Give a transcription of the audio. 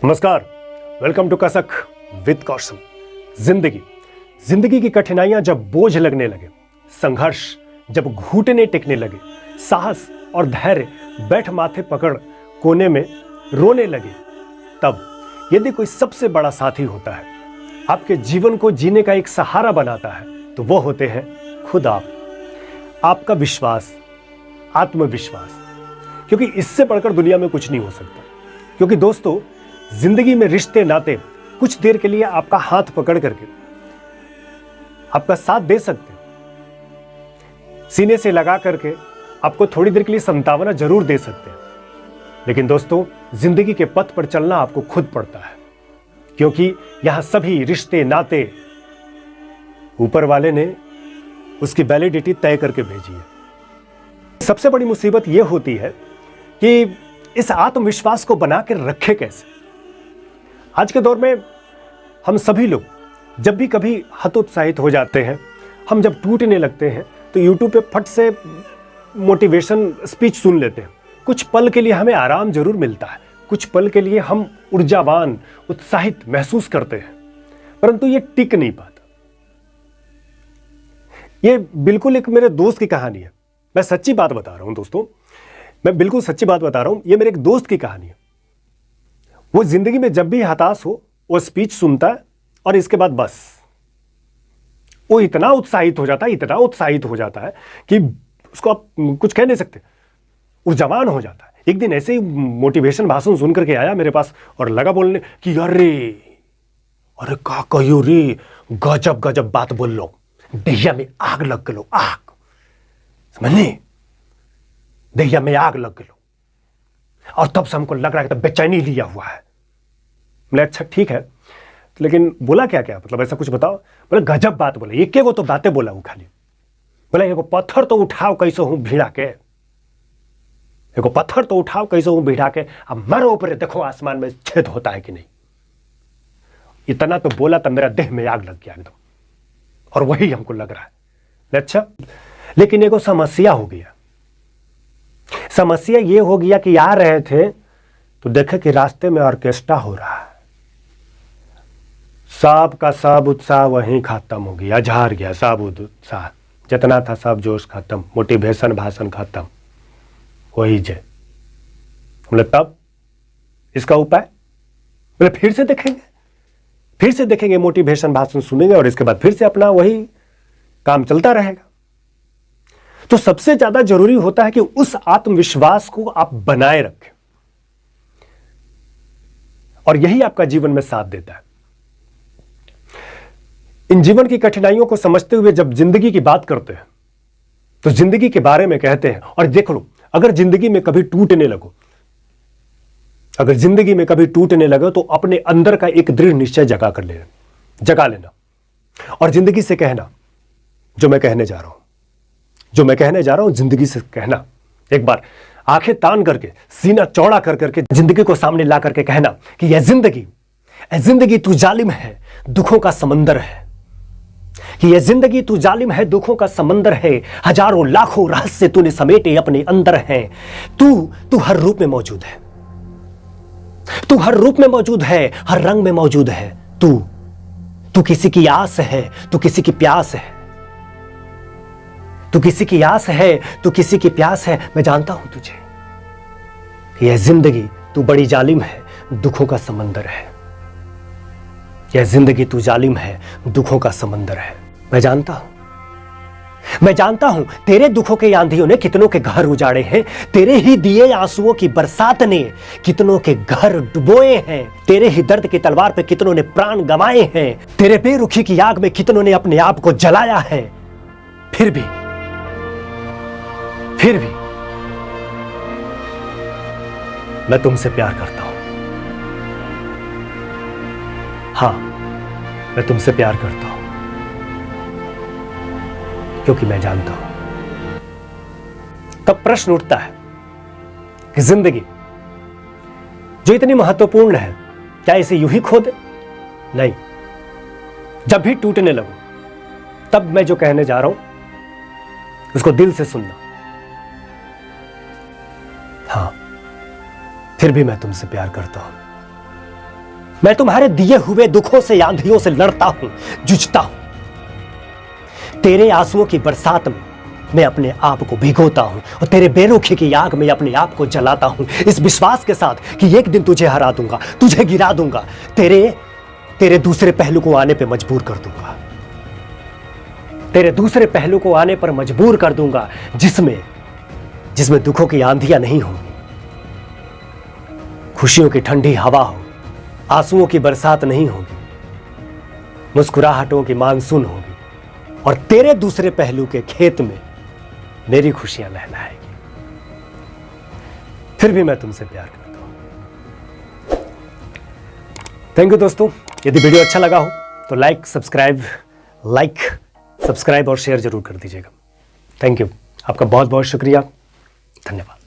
नमस्कार, welcome to कसक with कौशल। जिंदगी की कठिनाइयां जब बोझ लगने लगे, संघर्ष जब घुटने टेकने लगे, साहस और धैर्य बैठ माथे पकड़ कोने में रोने लगे, तब यदि कोई सबसे बड़ा साथी होता है, आपके जीवन को जीने का एक सहारा बनाता है, तो वो होते हैं खुद आपका विश्वास, आत्मविश्वास। क्योंकि इससे बढ़कर दुनिया में कुछ नहीं हो सकता। क्योंकि दोस्तों, जिंदगी में रिश्ते नाते कुछ देर के लिए आपका हाथ पकड़ करके आपका साथ दे सकते हैं, सीने से लगा करके आपको थोड़ी देर के लिए संतावना जरूर दे सकते हैं, लेकिन दोस्तों, जिंदगी के पथ पर चलना आपको खुद पड़ता है। क्योंकि यहां सभी रिश्ते नाते ऊपर वाले ने उसकी वैलिडिटी तय करके भेजी है। सबसे बड़ी मुसीबत यह होती है कि इस आत्मविश्वास को बना के रखे कैसे। आज के दौर में हम सभी लोग जब भी कभी हतोत्साहित हो जाते हैं, हम जब टूटने लगते हैं, तो यूट्यूब पे फट से मोटिवेशन स्पीच सुन लेते हैं। कुछ पल के लिए हमें आराम जरूर मिलता है, कुछ पल के लिए हम ऊर्जावान, उत्साहित महसूस करते हैं, परंतु ये टिक नहीं पाता। ये बिल्कुल एक मेरे दोस्त की कहानी है। मैं सच्ची बात बता रहा हूं दोस्तों, मैं बिल्कुल सच्ची बात बता रहा हूं। ये मेरे एक दोस्त की कहानी है। वो जिंदगी में जब भी हताश हो, वो स्पीच सुनता है और इसके बाद बस वो इतना उत्साहित हो जाता है, इतना उत्साहित हो जाता है कि उसको आप कुछ कह नहीं सकते, ऊर्जावान हो जाता है। एक दिन ऐसे ही मोटिवेशन भाषण सुन करके आया मेरे पास और लगा बोलने कि अरे का कहियो रे, गजब गजब बात बोल लो, दहिया में आग लग गलो, आग समझने, दहिया में आग लग गलो। और तब से हमको लग रहा है कि तो बेचैनी लिया हुआ है। बोले अच्छा ठीक है, लेकिन बोला क्या क्या, मतलब ऐसा कुछ बताओ। बोले गजब बात बोले, एक वो तो बातें बोला वो खाली। बोले एगो पत्थर तो उठाओ कैसे हूं भिड़ा के, एगो पत्थर तो उठाओ कैसे हूं भिड़ा के, अब मरो ऊपर देखो आसमान में छेद होता है कि नहीं। इतना तो बोला तब मेरा देह में आग लग गया एकदम, और वही हमको लग रहा है। अच्छा, लेकिन एगो समस्या हो गया। समस्या ये हो गया कि आ रहे थे तो देखे कि रास्ते में ऑर्केस्ट्रा हो रहा है। सब का सब उत्साह वहीं खत्म हो गया, झाड़ गया सब उत्साह, जितना था सब जोश खत्म, मोटिवेशन भाषण खत्म, वही जय। बोले तब इसका उपाय, बोले फिर से देखेंगे मोटिवेशन भाषण सुनेंगे और इसके बाद फिर से अपना वही काम चलता रहेगा। तो सबसे ज्यादा जरूरी होता है कि उस आत्मविश्वास को आप बनाए रखें, और यही आपका जीवन में साथ देता है। इन जीवन की कठिनाइयों को समझते हुए जब जिंदगी की बात करते हैं, तो जिंदगी के बारे में कहते हैं। और देख लो, अगर जिंदगी में कभी टूटने लगो, अगर जिंदगी में कभी टूटने लगे, तो अपने अंदर का एक दृढ़ निश्चय जगा लेना और जिंदगी से कहना, जो मैं कहने जा रहा हूं जिंदगी से कहना। एक बार आंखें तान करके, सीना चौड़ा कर करके जिंदगी को सामने ला करके कहना कि यह जिंदगी तू जालिम है, दुखों का समंदर है। कि यह जिंदगी तू जालिम है, दुखों का समंदर है, हजारों लाखों रहस्य तूने समेटे अपने अंदर हैं। तू हर रूप में मौजूद है, तू हर रूप में मौजूद है, हर रंग में मौजूद है। तू किसी की आस है, तू किसी की प्यास है, तू किसी की आस है, तू किसी की प्यास है। मैं जानता हूं तुझे। यह जिंदगी तू बड़ी जालिम है, दुखों का समंदर है। यह जिंदगी तू जालिम है, दुखों का समंदर है। मैं जानता हूं तेरे दुखों के आंधियों ने कितनों के घर उजाड़े हैं, तेरे ही दिए आंसुओं की बरसात ने कितनों के घर डुबोए हैं, तेरे ही दर्द की तलवार पे कितनों ने प्राण गंवाए हैं, तेरे बेरुखी की आग में कितनों ने अपने आप को जलाया है। फिर भी मैं तुमसे प्यार करता हूं। हां, मैं तुमसे प्यार करता हूं, क्योंकि मैं जानता हूं। तब प्रश्न उठता है कि जिंदगी जो इतनी महत्वपूर्ण है, क्या इसे यूं ही खो दे? नहीं, जब भी टूटने लगो, तब मैं जो कहने जा रहा हूं उसको दिल से सुनना। हां, फिर भी मैं तुमसे प्यार करता हूं। मैं तुम्हारे दिए हुए दुखों से, आंधियों से लड़ता हूं, जूझता हूं। तेरे आंसुओं की बरसात में मैं अपने आप को भिगोता हूं और तेरे बेरुखी की आग में अपने आप को जलाता हूं, इस विश्वास के साथ कि एक दिन तुझे हरा दूंगा, तुझे गिरा दूंगा, तेरे दूसरे पहलू को आने पे मजबूर कर दूंगा, तेरे दूसरे पहलू को आने पर मजबूर कर दूंगा, जिसमें दुखों की आंधियां नहीं होंगी, खुशियों की ठंडी हवा हो, आंसुओं की बरसात नहीं होगी, मुस्कुराहटों की मानसून होगी और तेरे दूसरे पहलू के खेत में मेरी खुशियां लहलहाएगी। फिर भी मैं तुमसे प्यार करता हूं। थैंक यू दोस्तों। यदि वीडियो अच्छा लगा हो तो लाइक सब्सक्राइब और शेयर जरूर कर दीजिएगा। Thank you. आपका बहुत बहुत शुक्रिया। धन्यवाद।